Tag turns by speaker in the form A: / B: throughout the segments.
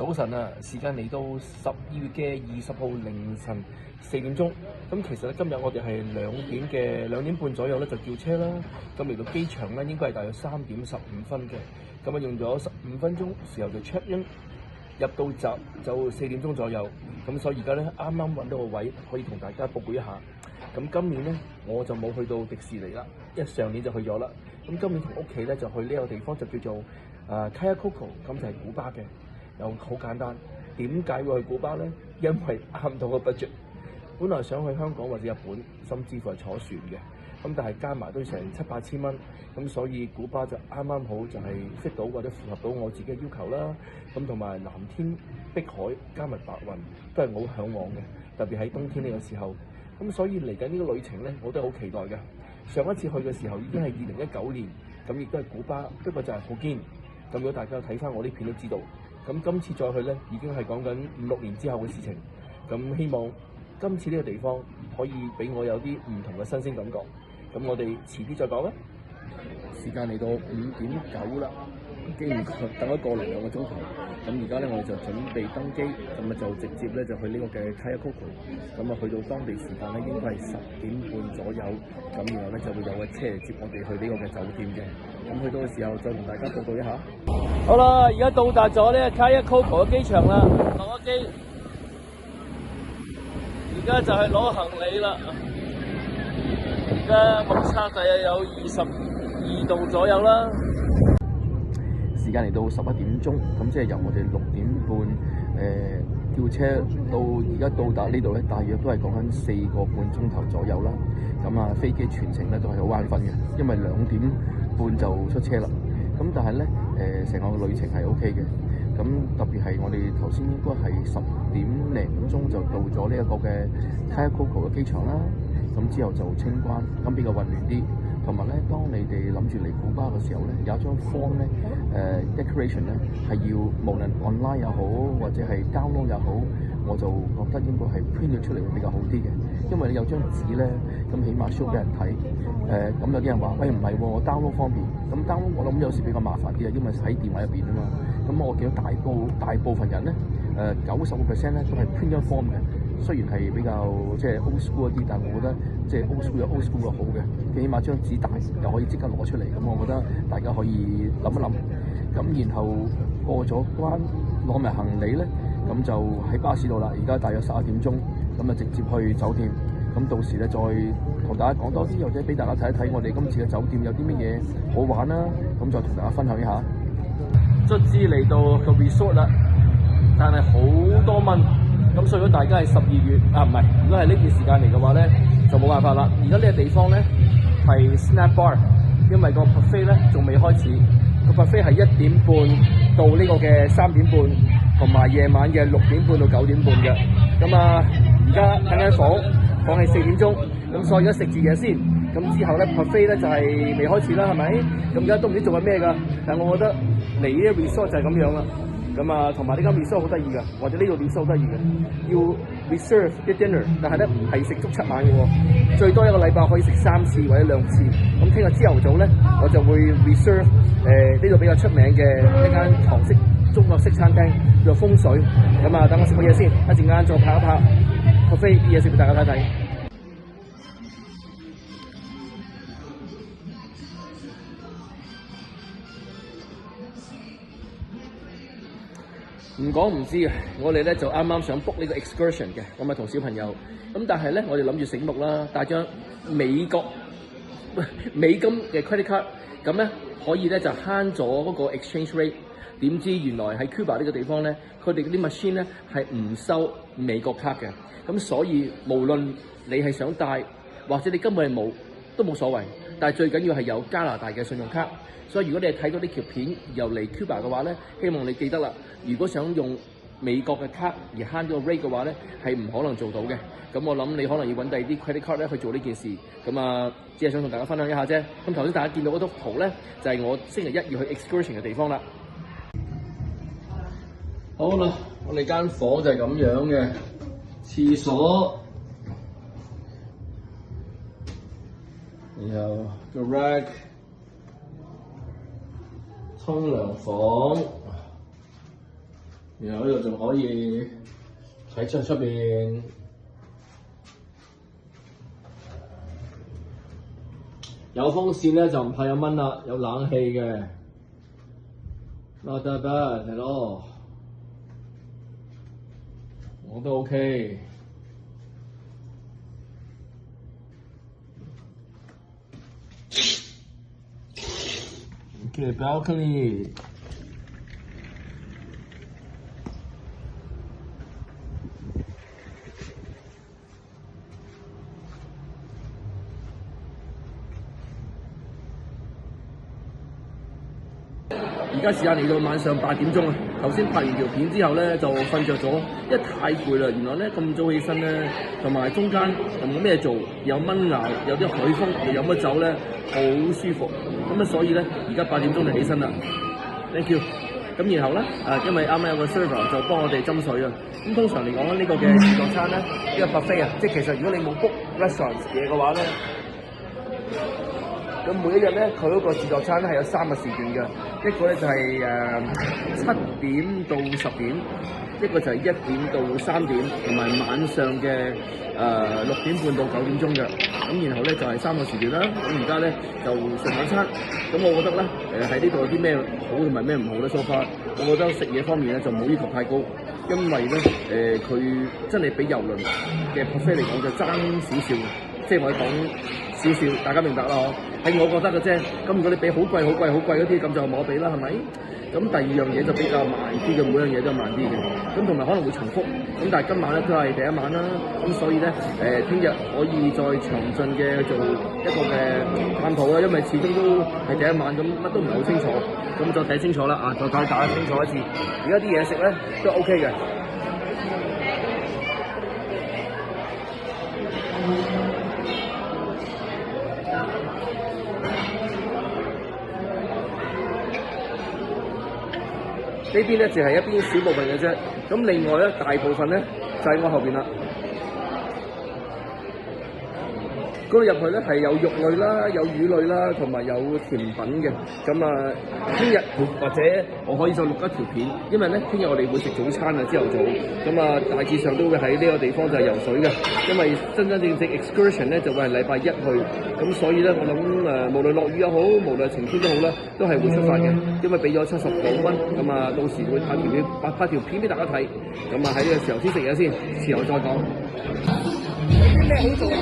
A: 早晨啊，時間嚟到12月嘅20號凌晨4點鐘。咁其實咧，今日我哋係2點半左右咧就叫車啦。咁嚟到機場咧，應該係大約3點15分嘅。咁啊，用咗15分鐘時候就 check in，入到閘就4點鐘左右。咁所以而家咧啱啱揾到個位，可以同大家報告一下。咁今年咧我就冇去到迪士尼啦，因為上年就去咗啦。咁今年同屋企咧就去呢個地方就叫做Cayo Coco， 咁就係古巴嘅。又好簡單，點解會去古巴呢？因為啱到個 budget。本來想去香港或者日本，甚至乎係坐船嘅，咁但係加埋都成7-8千蚊，咁所以古巴就啱啱好就係 fit 到或者符合到我自己嘅要求啦。咁同埋藍天碧海加埋白雲都係我好嚮往嘅，特別喺冬天呢個時候。咁所以嚟緊呢個旅程呢，我都好期待嘅。上一次去嘅時候已經係2019年，咁亦都係古巴，不過就係好堅。咁如果大家睇翻我啲片都知道。咁今次再去咧，已經係講緊5-6年之後嘅事情。咁希望今次呢個地方可以俾我有啲唔同嘅新鮮感覺。咁我哋遲啲再講啦。時間嚟到5點9啦，竟然等咗個零2個鐘頭。咁而家咧，我哋就準備登機，咁啊就直接咧就去呢個嘅 Cayo Coco。咁啊去到當地時間咧，應該係10點半左右。咁然後咧就會有個車接我哋去呢個嘅酒店嘅。咁去到嘅時候再同大家報告一下。好啦，而家到達咗呢個 Cayo Coco 嘅機場啦，落咗機，而家就係攞行李啦。而家目測大約有22度左右啦。時間嚟到11點鐘，咁即係由我哋6點半叫車到而家到達呢度咧，大約都係講緊4個半鐘頭左右啦。咁啊，飛機全程咧都係好眼瞓嘅，因為2點半就出車啦。咁但係咧，成個旅程係 OK 嘅。咁特別係我哋頭先應該係10點零鐘就到咗呢一個嘅 Cayo Coco 嘅機場啦。咁之後就清關，咁比較混亂啲。同埋咧，當你哋諗住嚟古巴嘅時候咧，有一張 form 咧，declaration 咧係要無論 online 又好，或者係 download 又好，我就覺得應該係 print 咗出嚟會比較好啲嘅。因為你有張紙咧，咁起碼 show 俾人睇。咁有啲人話：喂，唔係喎，我 download 方便。咁 download 我諗有時比較麻煩啲啊，因為喺電話入邊啊嘛。咁我見到大部分人咧，90% 咧都係 print 張 form 嘅。雖然係比較即係 old school 一啲，但係我覺得即係 old school 有 old school 嘅好嘅，起碼張紙大又可以即刻攞出嚟，咁我覺得大家可以諗一諗。咁然後過咗關攞埋行李咧，咁就喺巴士度啦。而家大約11點鐘，咁就直接去酒店。咁到時咧再同大家講多啲，或者俾大家睇一睇我哋今次嘅酒店有啲乜嘢好玩啦。咁再同大家分享一下。卒之嚟到個 resort 啦，但係好多蚊。咁所以如果大家係12月唔係，如果係呢段時間嚟嘅話咧，就冇辦法啦。而家呢個地方咧係 snack bar， 因為個 buffet 咧仲未開始。個 buffet 係1點半到呢個嘅3點半，同埋夜晚嘅6點半到9點半嘅。咁啊，而家等緊房係4點鐘，咁所以而家食住嘢先。咁之後咧 buffet 咧就係未開始啦，係咪？咁而家都唔知做緊咩㗎。但係我覺得嚟呢個 resort 就係咁樣啦。咁啊，同埋呢間 resort 好得意㗎，或者呢度 resort 好得意嘅，要 reserve 啲 dinner， 但係咧唔係食足7晚嘅喎，最多一個禮拜可以食3次或者2次。咁聽日朝頭早咧，我就會 reserve 呢度比較出名嘅一間韓式中國式餐廳，叫做風水。咁啊，等我食好嘢先，一陣間再拍一拍 buffet 啲嘢食俾大家睇睇。唔講唔知嘅，我哋咧就啱啱想 book 呢個 excursion 嘅，我咪同小朋友。咁但係咧，我哋諗住醒目啦，帶張美金嘅 credit card，咁咧可以咧就慳咗嗰個 exchange rate。點知原來喺 Cuba 呢個地方咧，佢哋嗰啲 machine 咧係唔收美國卡嘅。咁所以無論你係想帶，或者你根本係冇，都冇所謂。但係最緊要係有加拿大嘅信用卡。所以如果你係睇到呢條片又嚟 Cuba 嘅話咧，希望你記得啦。如果想用美國嘅卡而慳咗個 rate 嘅話咧，係唔可能做到嘅。咁我諗你可能要揾第二啲 credit card 咧去做呢件事。咁啊，只係想同大家分享一下啫。咁頭先大家見到嗰幅圖咧，就係我星期1要去 excursion 嘅地方啦。好啦，我哋間房就係咁樣嘅，廁所，然後個 rack。沖涼房，然後呢度仲可以睇出邊有風扇咧，就唔怕有蚊啦，有冷氣嘅。Not that bad，係咯，我都 OK。Okay, balcony。而家時間嚟到晚上8點鐘啊！頭先拍完條片之後咧就瞓着咗，因為太攰啦。原來咧咁早起身咧，同埋中間又冇咩做，有蚊咬，有啲海風，又飲咗酒咧，好舒服。咁啊，所以咧而家8點鐘就起身啦。Thank you。咁然後咧因為啱啱有個 server 就幫我哋斟水啊。咁通常嚟講呢個嘅自助餐咧，呢個 buffet 啊，即係其實如果你冇 book restaurant 嘢嘅話咧。咁每一日咧，佢嗰個自助餐咧係有3個時段嘅，一個咧就係7點到10點，一個就係1點到3點，同埋晚上嘅6點半到9點鐘嘅。咁然後咧就係3個時段啦。咁而家咧就食晚餐。咁我覺得咧喺呢度有啲咩好同埋咩唔好咧？so far，我覺得食嘢方面咧就冇要求太高，因為咧佢真係比郵輪嘅 buffet 嚟講就爭少少，即係我講少少，大家明白啦嗬？係我覺得嘅啫。咁如果你俾好貴嗰啲，咁就冇得比啦，係咪？咁第二樣嘢就比較慢啲嘅，每樣嘢都係慢啲嘅。咁同埋可能會重複。咁但係今晚咧都係第一晚啦。咁所以咧聽日可以再詳盡嘅做一個嘅探討啦，因為始終都係第一晚，咁乜都唔係好清楚。咁再睇清楚啦，再睇大家清楚一次。而家啲嘢食咧都 OK 嘅。呢邊咧就係一邊小部分嘅啫，咁另外咧大部分咧就喺我後邊啦。嗰度入去咧係有肉類啦，有魚類啦，同埋有甜品嘅。咁聽日或者我可以再錄一條片，因為咧聽日我哋會食早餐啊，朝頭早。咁大致上都會喺呢個地方就係游水嘅，因為真正 excursion 咧就會係禮拜1去。咁所以咧我諗無論落雨又好，無論晴天都好啦，都係會出發嘅，因為俾咗79蚊。咁到時會拍條片俾大家睇。咁喺呢個時候先食嘢先，遲後再講。有啲咩好做㗎？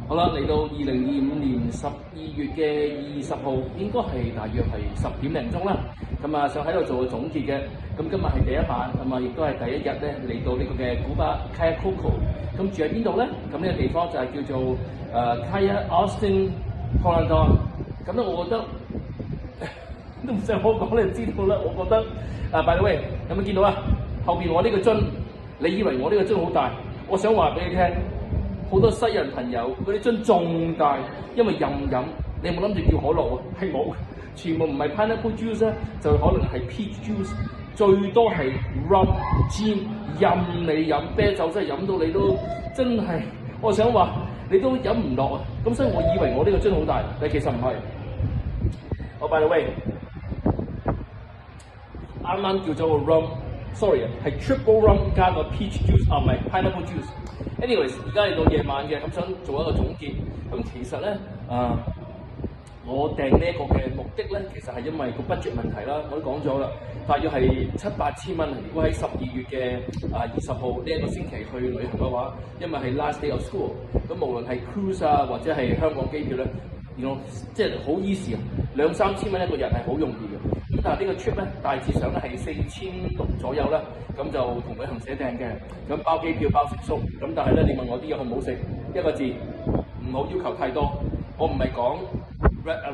A: 好啦，嚟到2025年12月嘅20號，應該係大約係10點零鐘啦。想喺度做個總結嘅。咁今日係第一晚，亦都係第一日咧嚟到呢個嘅古巴 Cayo Coco。咁住喺邊度咧？咁呢個地方就係叫做Cayo Austin Corraldon。咁咧，我覺得都唔使我講，你就知道啦。我覺得by the way，有冇見到啊？後邊我呢個樽，你以為我呢個樽好大？我想話俾你聽，好多西人朋友嗰啲樽仲大，因為任飲。你有冇諗住叫可樂啊？係冇，全部唔係 pineapple juice 咧，就可能係 peach juice。最多係 rum gin， 任你飲啤酒，真係飲到你都真係，我想話你都飲唔落啊！咁所以我以為我呢個樽好大，但其實唔係。by the way， 啱啱叫咗個 rum，sorry 係 triple rum 加個 peach juice，唔係 pineapple juice。anyways， 而家嚟到夜晚嘅，咁想做一個總結。咁其實咧我訂呢一個嘅目的咧，其實係因為個 budget 問題啦，我都講咗啦，大約係7-8千蚊。如果喺12月嘅20號呢一個星期去旅行嘅話，因為係 last day of school， 咁無論係 cruise 或者係香港機票咧，即係好 easy 啊，2-3千蚊一個人係好容易嘅。咁但係呢個 trip 咧，大致上咧係4600左右啦，咁就同旅行社訂嘅，咁包機票包食宿。咁但係咧，你問我啲嘢好唔好食？一個字，唔好要求太多。我唔係講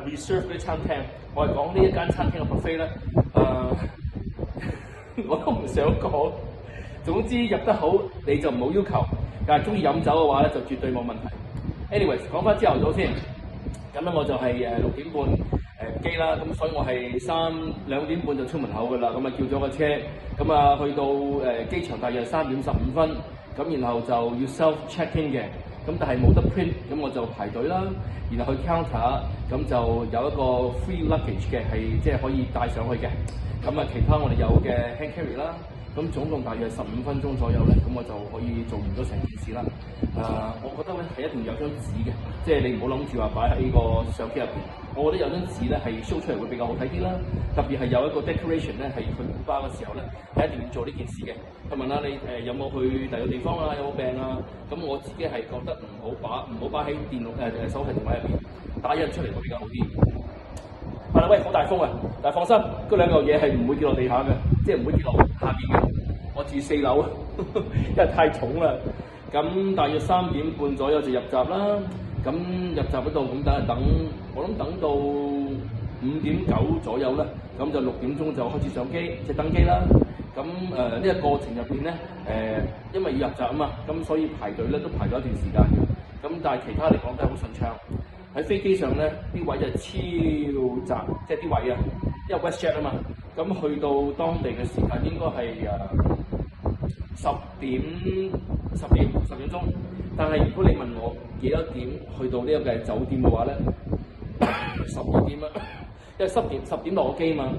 A: reserve 嗰啲餐廳，我係講呢一間餐廳嘅 buffet 咧，我都唔想講。總之入得好你就唔好要求，但係中意飲酒嘅話咧就絕對冇問題。anyways， 講翻朝頭早先，咁咧我就係6點半機啦，咁所以我係2點半就出門口㗎啦，咁啊叫咗個車，咁啊去到機場大約3點15分，咁然後就要 self check in 嘅，咁但係冇得 print，咁我就排隊啦，然後去 counter，咁就有一個 free luggage 嘅，係即係可以帶上去嘅，咁啊其他我哋有嘅 hand carry 啦。咁總共大約15分鐘左右咧，咁我就可以做完咗成件事啦。我覺得咧係一定要有張紙嘅，即係你唔好諗住話擺喺個相機入邊。我覺得有張紙咧係 show 出嚟會比較好睇啲啦。特別係有一個 decoration 咧係去古巴嘅時候咧，係一定要做呢件事嘅。佢問下你有冇去第二個地方啊？有冇病啊？咁我自己係覺得唔好擺喺電腦手提電話入邊，打印出嚟會比較好啲。係啦，喂，好大風啊！但係放心，嗰兩嚿嘢係唔會跌落地下嘅，即係唔會跌落下邊嘅。我住4樓啊，因為太重啦。咁大約3點半左右就入閘啦。咁入閘嗰度咁等，我諗等到5點9左右啦。咁就6點鐘就開始上機，即係登機啦。咁呢個過程入邊咧，因為要入閘啊嘛，咁所以排隊咧都排咗一段時間嘅。咁但係其他嚟講都係好順暢。喺飛機上咧，啲位就超窄，即係啲位啊，因為 WestJet 啊嘛。咁去到當地嘅時間應該係10點鐘。但係如果你問我幾多點去到呢個嘅酒店嘅話咧，12點啦，因為10點落個機嘛。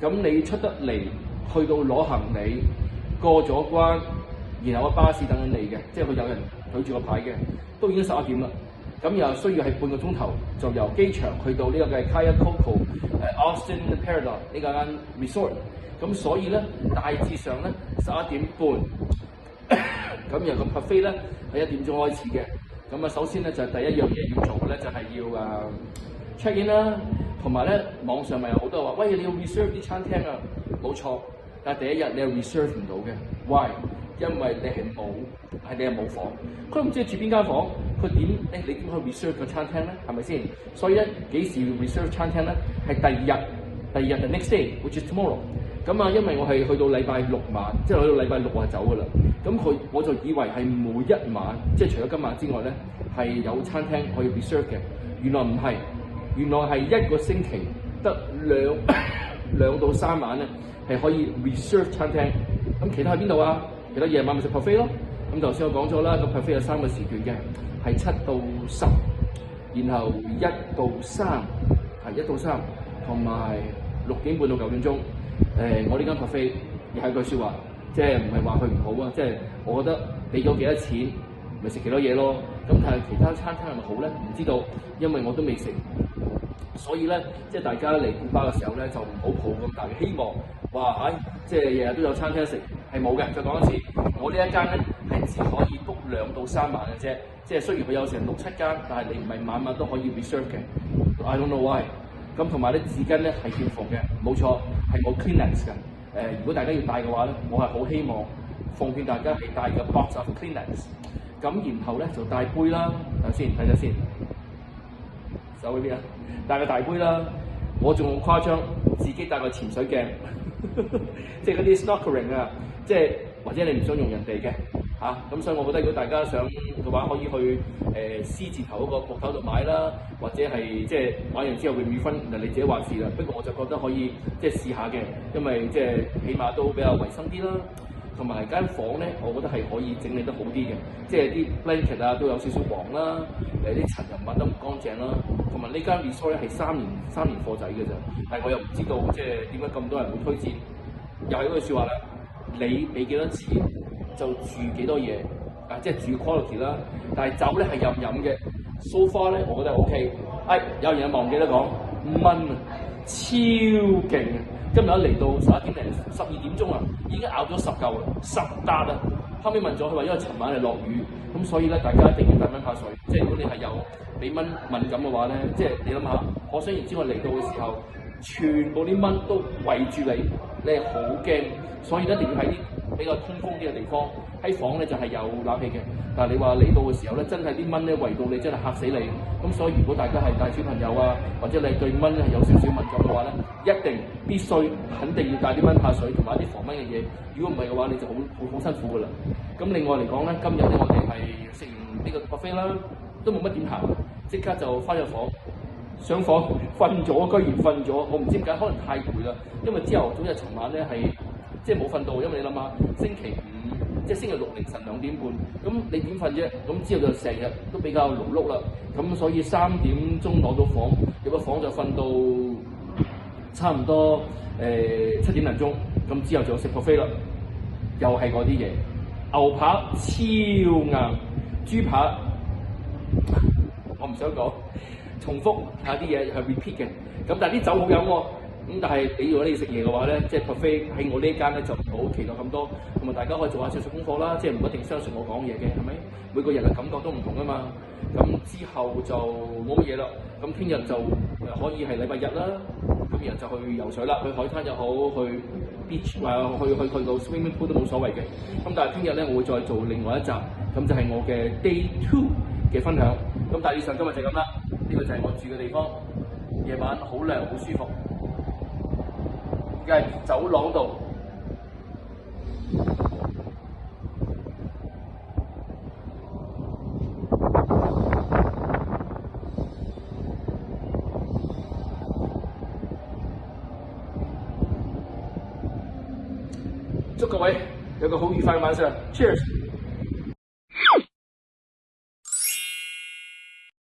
A: 咁你出得嚟，去到攞行李，過咗關，然後個巴士等緊你嘅，即係佢有人舉住個牌嘅，都已經11點啦。咁又需要係半個鐘頭，就由機場去到呢個嘅 Cayo Coco Austin Paradise 呢間 resort。咁所以咧，大致上咧11點半，咁由個 buffet 咧係1點鐘開始嘅。咁啊，首先咧就係第一樣嘢要做嘅咧，就係要check in 啦，同埋咧網上咪有好多話，喂，你要 reserve 啲餐廳啊，冇錯，但係第一日你係 reserve 唔到嘅 ，why？因為你係冇房，佢都唔知你住邊間房，佢點你點去 reserve 個餐廳咧？係咪先？所以咧幾時要 reserve 餐廳咧？係第二日 the next day，which is tomorrow。咁啊，因為我係去到禮拜6晚，即係去到禮拜6就走噶啦。咁我就以為係每一晚，即係除咗今晚之外咧，係有餐廳可以 reserve 嘅。原來唔係，原來係一個星期得兩到3晚咧係可以 reserve 餐廳。咁其他喺邊度啊？其他夜晚咪食 buffet 咯。咁頭先我講咗啦，個 buffet 有3個時段嘅，係7到10，然後1到3，係1到3，同埋6點半到9點鐘。我呢間 buffet 又係句説話，即係唔係話佢唔好啊？即係我覺得俾咗幾多錢，咪食幾多嘢咯。咁但係其他餐廳係咪好咧？唔知道，因為我都未食。所以咧，即係大家嚟古巴嘅時候咧，就唔好抱咁大嘅希望，話即係日日都有餐廳食，係冇嘅。再講一次，我呢一間咧係只可以 book 2到3晚嘅啫。即係雖然佢有成6、7間，但係你唔係晚晚都可以 reserve 嘅。I don't know why。咁同埋啲紙巾咧係要奉嘅，冇錯，係冇 Kleenex 嘅。如果大家要帶嘅話咧，我係好希望奉勸大家係帶個 box of Kleenex。咁然後咧就帶杯啦，睇下先。手喺邊啊？帶個大杯啦，我仲好誇張，自己帶個潛水鏡，即係嗰啲 snorkeling 啊，即係或者你唔想用人哋嘅嚇，咁所以我覺得如果大家想嘅話，可以去C 字頭嗰個鋪頭度買啦，或者係即係買完之後會免分，你自己話事啦。不過我就覺得可以即係試下嘅，因為即係起碼都比較衞生啲啦。同埋間房咧，我覺得係可以整理得好啲嘅，即係啲 blanket 啊都有少少黃啦，啲塵又抹得唔乾淨啦。同埋呢間 resort 咧係3年貨仔嘅咋，但係我又唔知道即係點解咁多人會推薦。又係嗰句説話啦，你俾幾多錢就住幾多嘢，即係住 quality 啦。但係酒咧係任飲嘅 ，so far 咧我覺得 OK。有人忘記得講5蚊啊，超勁啊！今日一嚟到11點零12點鐘啊，已經咬咗10嚿啦，10笪啦。後尾問咗佢話，因為尋晚係落雨，咁所以咧大家一定要帶蚊怕水。即係如果你係有俾蚊敏感嘅話咧，即係你諗下，可想而知我嚟到嘅時候，全部啲蚊都圍住你，你係好驚。所以一定要喺啲比較通風啲嘅地方，喺房咧就係有冷氣嘅。但係你話嚟到嘅時候咧，真係啲蚊咧圍到你，真係嚇死你。咁所以如果大家係帶小朋友啊，或者你對蚊係有少少敏感嘅話咧，一定必須肯定要帶啲蚊怕水同埋一啲防蚊嘅嘢。如果唔係嘅話，你就好辛苦㗎啦。咁另外嚟講咧，今日咧我哋係食完呢個 buffet啦，都冇乜點行，即刻就翻入房，上房瞓咗，居然瞓咗，我唔知點解，可能太攰啦。因為朝頭早尋晚咧係即係冇瞓到，因為你諗下星期五即係星期六凌晨2點半，咁你點瞓啫？咁之後就成日都比較勞碌啦，咁所以3點鐘攞到房，入咗房就瞓到差唔多7點零鐘，咁之後就食 buffet啦，又係嗰啲嘢，牛扒超硬，豬扒我唔想講。重複下啲嘢係 repeat 嘅，咁但係啲酒好飲喎，咁但係如果你食嘢嘅話咧，即係 buffet 喺我呢間咧就唔好期待咁多，同埋大家可以做下少少功課啦，即係唔一定相信我講嘢嘅，係咪？每個人嘅感覺都唔同啊嘛，咁之後就冇乜嘢啦，咁聽日就可以係禮拜日啦，咁然後就去游水啦，去海灘又好，去 beach 去到 swimming pool 都冇所謂嘅，咁但係聽日咧我會再做另外一集，咁就係我嘅 day 2嘅分享，咁大致上今日就咁啦。呢個就係我住嘅地方，夜晚好涼好舒服。而家係走廊度，祝各位有個好愉快嘅晚上 ，Cheers！